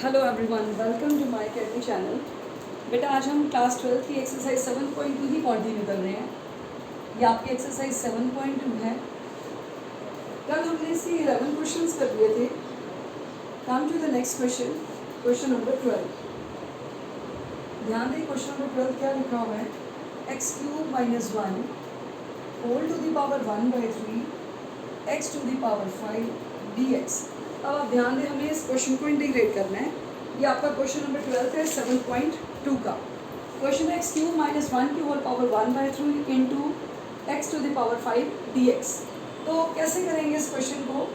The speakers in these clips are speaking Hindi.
Hello everyone, welcome to my academy channel. बेटा आज हम क्लास 12 की एक्सरसाइज 7.2 ही कंटिन्यू कर रहे हैं। ये आपकी एक्सरसाइज 7.2 है। कल हमने इसके 11 क्वेश्चंस कर लिए थे। Come to the next question, question number 12। ध्यान दें क्वेश्चन नंबर 12 क्या लिखा हुआ है। x³ - 1 whole to the power 1/3 x to the power 5 dx। अब आप ध्यान दें, हमें इस क्वेश्चन को इंटीग्रेट करना है। ये आपका क्वेश्चन नंबर 12 है 7.2 का। क्वेश्चन है x³ - 1 की whole power 1/3 into x to the power 5 dx। तो कैसे करेंगे इस क्वेश्चन को।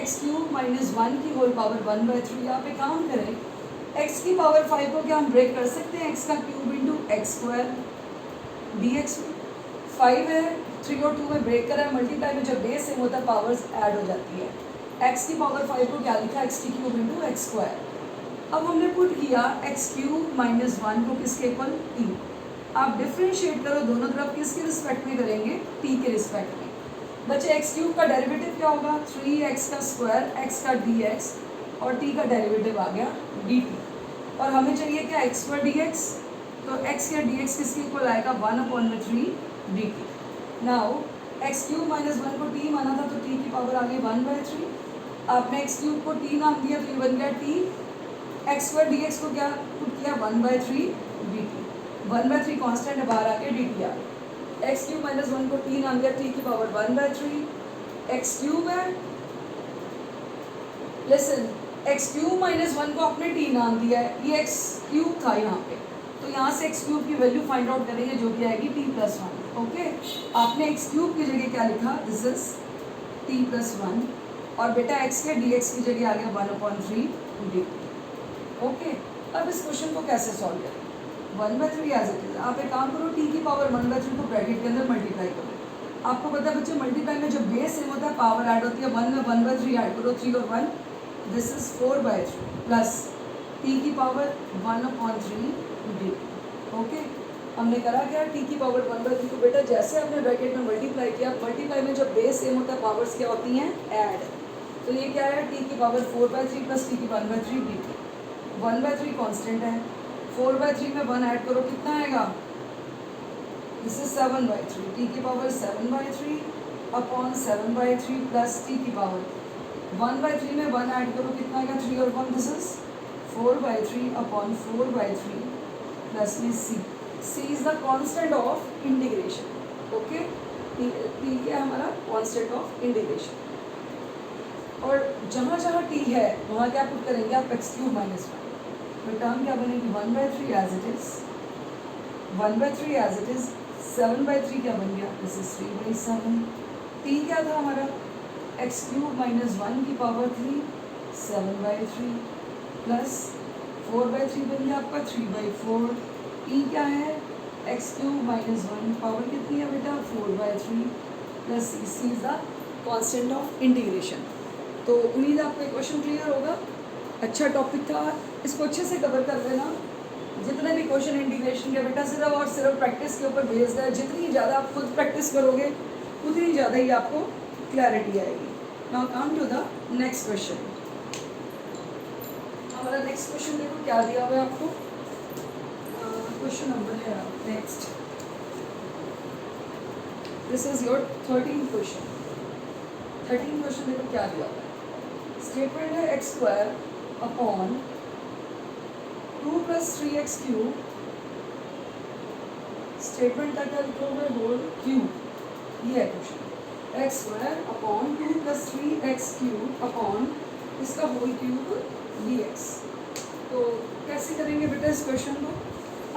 x³ - 1 की होल पावर 1/3, आप एक काम करें, x की पावर 5 को क्या हम ब्रेक कर सकते हैं, x का क्यूब इंटू x² dx में 5 है, 3 और 2 में ब्रेक करा है, मल्टीप्लाई में जब बेस सेम होता है पावर्स ऐड हो जाती है। x की पावर 5 को क्या लिखा, x की क्यूब इंटू x²। अब हमने पुट किया x³ - 1 को किसके इक्वल, t। आप डिफ्रेंशिएट करो दोनों तरफ, किसके रिस्पेक्ट में करेंगे, t के रिस्पेक्ट में। बच्चे x³ का डेरिवेटिव क्या होगा, 3x का स्क्वायर, x का dx और t का डेरिवेटिव आ गया dt। और हमें चाहिए क्या, x² dx, तो x का dx किसके इक्वल आएगा, 1/3 dt। नाउ x³ - 1 को t माना था, तो t की पावर आ गई 1/3। आपने x³ को t नाम दिया तो ये बन गया t। x² dx को क्या पुट किया, 1/3 dt। 1/3 कांस्टेंट है, बाहर आके dt आ गया। x³ - 1 को t नाम दिया, t की पावर 1/3 x³ है। लिसन, x³ - 1 को आपने t नाम दिया है, ये x³ था यहाँ पे, तो यहाँ से x³ की वैल्यू फाइंड आउट करेंगे जो कि आएगी t + 1। ओके, आपने x³ की जगह क्या लिखा, दिस इज t + 1, और बेटा x के dx की जगह आ गया 1/3 dt। ओके, अब इस क्वेश्चन को कैसे सॉल्व करें, 1/3 एज इट इज। आप एक काम करो, t की पावर 1/3 को ब्रैकेट के अंदर मल्टीप्लाई करो। आपको पता है बच्चे, मल्टीप्लाई में जब बेस सेम होता है पावर ऐड होती है, 1 में 1/3 ऐड करो, 3 और 1, दिस इज 4/3 प्लस t की पावर 1/3 dt। ओके, हमने करा क्या, t की पावर 1/3 को बेटा जैसे आपने ब्रैकेट में मल्टीप्लाई किया, मल्टीप्लाई में जब बेस सेम होता है पावर्स क्या होती हैं, ऐड। तो ये क्या है, t की पावर 4/3 प्लस t की 1/3 dt। 1/3 कांस्टेंट है, 4/3 में 1 ऐड करो, कितना आएगा, दिस इज 7/3। t की पावर 7/3 अपॉन 7/3 प्लस t की पावर 1/3 में 1 ऐड करो, कितना आएगा, 3 और 1, दिस इज 4/3 अपॉन 4/3 प्लस में c is the constant of integration. Okay, t क्या है हमारा कांस्टेंट ऑफ इंटीग्रेशन। और जहाँ जहाँ t है वहाँ क्या पुट करेंगे आप, x³ - 1, तो टर्म क्या बनेगी, 1/3 as it is, 1/3 as it is, 7/3 क्या बन गया, दिस इज 3/7। t क्या था हमारा, x³ - 1 की पावर 3, 7/3 प्लस 4/3 बन गया आपका 3/4। t क्या है, x³ - 1 पावर कितनी है बेटा, 4/3 plus c is the constant of integration. तो उम्मीद है आपको क्वेश्चन क्लियर होगा। अच्छा टॉपिक था, इसको अच्छे से कवर कर लेना। जितने भी क्वेश्चन इंटीग्रेशन के बेटा सिर्फ और सिर्फ प्रैक्टिस के ऊपर बेस्ड है। जितनी ज़्यादा आप खुद प्रैक्टिस करोगे उतनी ज़्यादा ही आपको क्लैरिटी आएगी। Now come to the next question. हमारा नेक्स्ट क्वेश्चन देखो क्या दिया हुआ है आपको। क्वेश्चन नंबर है next, this is your 13th question. 13th question देखो क्या दिया हुआ है। स्टेटमेंट है x² अपॉन 2 + 3x³। स्टेटमेंट का क्या लिखा हुआ है, होल क्यूब। ये है question, x² upon 2 + 3x³ upon इसका होल क्यूब dx। तो कैसे करेंगे बेटा इस क्वेश्चन को।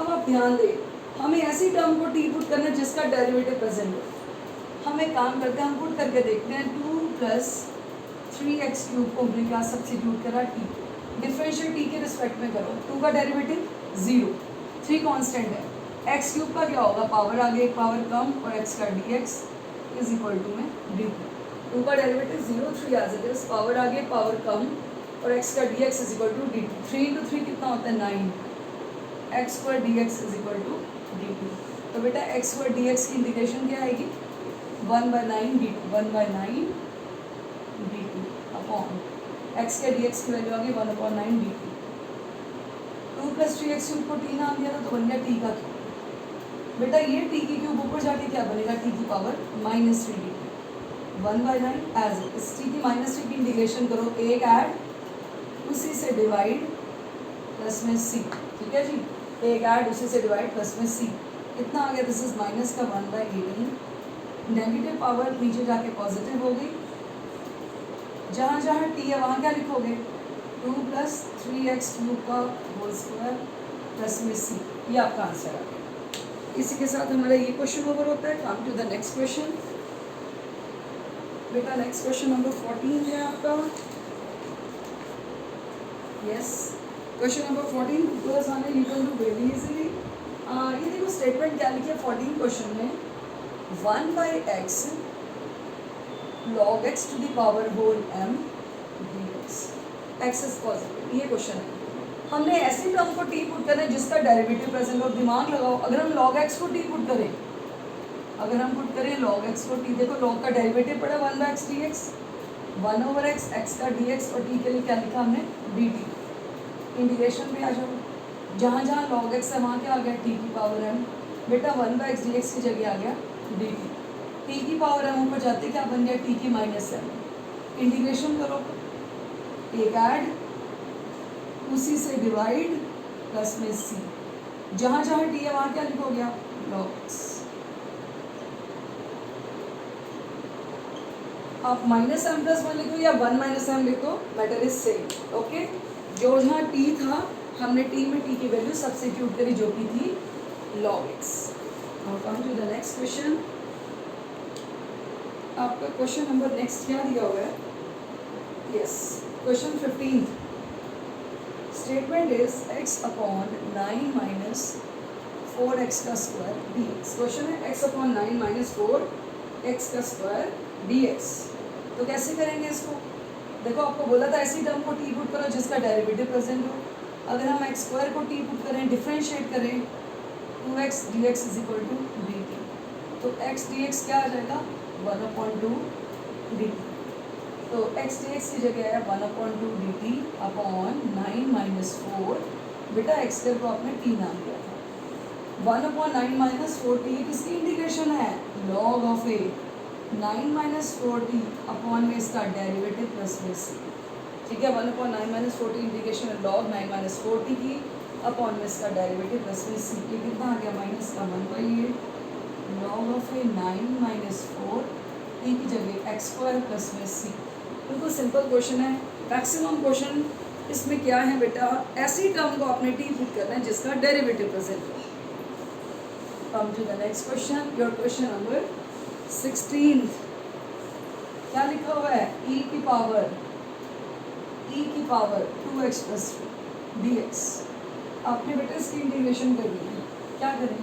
अब आप ध्यान दें, हमें ऐसी टर्म को t पुट करना है जिसका डेरिवेटिव प्रेजेंट हो। हम एक काम करते हैं, हम पुट करके देखते हैं, 2 + 3x³ को हमने क्या सब्स्टिट्यूट करा, t। डिफरेंशियल t के रिस्पेक्ट में करो, 2 का डेरिवेटिव 0, 3 कांस्टेंट है, x³ का क्या होगा, पावर आगे एक पावर कम, और x का dx इज इक्वल टू में dt। 2 का derivative 0, 3 as it is, power आगे पावर कम, और x का dx is equal to dt। 3 × 3 कितना होता है, 9, x² dx is equal to dt। तो बेटा x² dx की इंटीग्रेशन क्या आएगी, 1/9 dt, 1/9 dt अपॉन x के dx की वैल्यू आ गई 1/9 dt। 2 + 3x क्यूब को टी नाम दिया था तो बन गया टी का क्यूब। बेटा ये टी की क्यूब ऊपर जाके क्या बनेगा, टी की पावर -3 dt 1/9 एज इस टी की -3 की इंटीग्रेशन करो, एक ऐड उसी से डिवाइड प्लस में सी, ठीक है जी, एक ऐड उसी से डिवाइड प्लस में सी, कितना आ गया, दिस इज माइनस का 1/18, नेगेटिव पावर नीचे जाके पॉजिटिव हो गई, जहाँ जहाँ टी है वहाँ क्या लिखोगे, 2 + 3x क्यूब का होल स्क्वायर प्लस में सी, ये आपका आंसर आ गया। इसी के साथ हमारा ये क्वेश्चन ओवर होता है। Come to the next question. बेटा नेक्स्ट क्वेश्चन नंबर 14 है आपका। यस, क्वेश्चन नंबर 14 पूरा आसान है, you can do very easily. ये देखो स्टेटमेंट क्या लिखी है 14 क्वेश्चन में, 1/x log x to the power whole m dx, x is positive, ये क्वेश्चन है। हमने ऐसी टर्म को टी पुट करना है जिसका डेरिवेटिव प्रेजेंट हो। दिमाग लगाओ, अगर हम log x को टी पुट करें, अगर हम पुट करें log x को टी, देखो log का डेरिवेटिव पड़ा 1/x dx, 1/x, x का dx, और t के लिए क्या लिखा हमने, dt। इंटीग्रेशन में आ जाओ, जहाँ जहाँ log x है वहाँ क्या आ गया, t की पावर m, बेटा 1/x dx की जगह आ गया dt, t की पावर m ऊपर जाते क्या बन गया, t की -m, इंटीग्रेशन करो, एक ऐड उसी से डिवाइड प्लस में c, जहाँ जहाँ t है वहाँ क्या लिखोगे आप, log x। आप -m+1 लिखो या 1 - m लिखो, मैटर इज सेम, ओके। जो जहाँ t था हमने t में t की वैल्यू सब्स्टिट्यूट करी जो कि थी log x। Now come to the next question. आपका क्वेश्चन नंबर नेक्स्ट क्या दिया हुआ है, yes, question 15। Statement is x upon 9 - 4x का स्क्वायर dx। क्वेश्चन है x अपॉन 9 - 4x का स्क्वायर dx। तो कैसे करेंगे इसको, देखो आपको बोला था ऐसी टर्म को टी पुट करो जिसका डेरिवेटिव प्रेजेंट हो। अगर हम x स्क्वायर को टी पुट करें, डिफरेंशिएट करें, 2x dx is equal to dt, तो x dx क्या आ जाएगा, 1/2 dt। तो x dx की जगह है 1/2 dt अपॉन 9 - 4, बेटा x स्क्वायर को आपने t नाम दिया था, 1/9 - 4t किसकी इंटीग्रेशन है, log of a, 9 - 4t upon में इसका डेरिवेटिव प्लस में c, ठीक है, 1/9 - 4t इंटीग्रेशन है log 9 - 4t की अपॉन में इसका डेरिवेटिव प्लस में c, ये कितना आ गया, माइनस का 1/8 log ऑफ a 9 - 4 t की जगह x स्क्वायर प्लस में c। बिल्कुल सिंपल क्वेश्चन है, मैक्सिमम क्वेश्चन इसमें क्या है बेटा, ऐसी टर्म को आपने टी पुट करना है जिसका डेरिवेटिव प्रेजेंट हो। Come to the next question, your question number 16। क्या लिखा हुआ है, e की पावर 2x + 3 dx। आपने बेटा इसकी इंटीग्रेशन करनी है, क्या करें,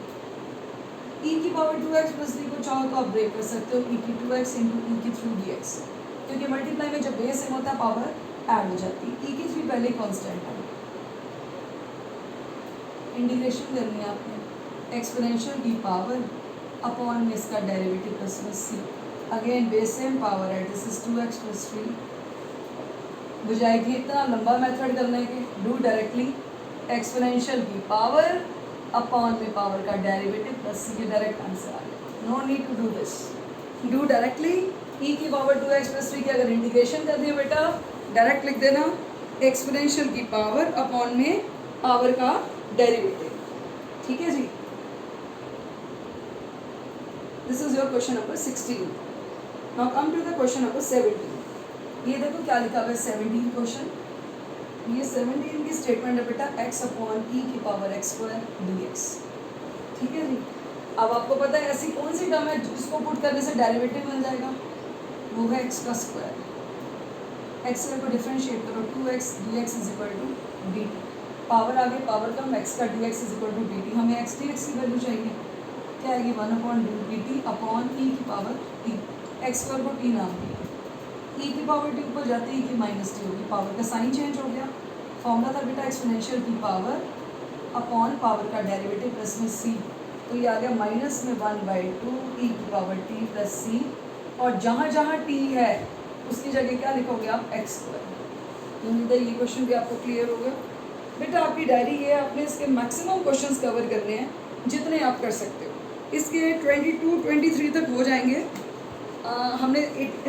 e की पावर 2x + 3 को चाहो तो आप ब्रेक कर सकते हो, e की 2x × e की 3 dx, क्योंकि मल्टीप्लाई में जब बेस सेम होता है पावर ऐड हो जाती है, e की 3 पहले कांस्टेंट है, इंटीग्रेशन करनी है आपने, एक्सपोनेंशियल की पावर अपॉन में इसका डेरिवेटिव प्लस में c, again base same power है, दिस इज 2x + 3, बुझाएगी इतना लंबा मेथड करने के, डू डायरेक्टली, एक्सपोनेंशियल की पावर अपॉन में पावर का डेरिवेटिव प्लस c, ये डायरेक्ट आंसर आ गया, no need to do this, do directly. e की पावर 2x + 3 की अगर इंटीग्रेशन करनी है बेटा डायरेक्ट लिख देना, एक्सपोनेंशियल की पावर अपॉन में पावर का डेरिवेटिव, ठीक है जी। This is your question number 16। Now come to the question number 17। ये देखो क्या लिखा हुआ है 17 क्वेश्चन, ये 17 की स्टेटमेंट है बेटा, x अपॉन e की पावर x स्क्वायर dx, ठीक है जी। अब आपको पता है ऐसी कौन सी टर्म है जिसको पुट करने से डेरिवेटिव मिल जाएगा, वो है x का स्क्वायर, x स्क्वायर को डिफरेंशिएट करो, 2x dx is equal to dt, power आगे पावर कम, x का dx is equal to dt, हमें x dx की वैल्यू चाहिए, क्या आएगी 1/2 dt अपॉन e की पावर t, x स्क्वायर को t नाम दिया, e की पावर t ऊपर जाते e की -t होगी, पावर का साइन चेंज हो गया, फॉर्मूला था बेटा एक्सपोनेंशियल की पावर अपॉन पावर का डेरिवेटिव प्लस में c, तो ये आ गया माइनस में 1/2 e की पावर t प्लस c, और जहाँ जहाँ t है उसकी जगह क्या लिखोगे आप, x स्क्वायर। उम्मीद है ये क्वेश्चन भी आपको क्लियर होगा। बेटा आपकी डायरी है, आपने इसके मैक्सिमम क्वेश्चंस कवर करने हैं जितने आप कर सकते हो। इसके 22 23 तक हो जाएंगे। हमने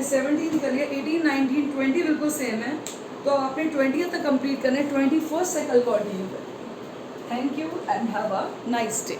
17 कर लिया, 18 19 20 बिल्कुल सेम है, तो आपने 20 तक कंप्लीट करना है, 21 से कल कंटिन्यू करें। Thank you and have a nice day.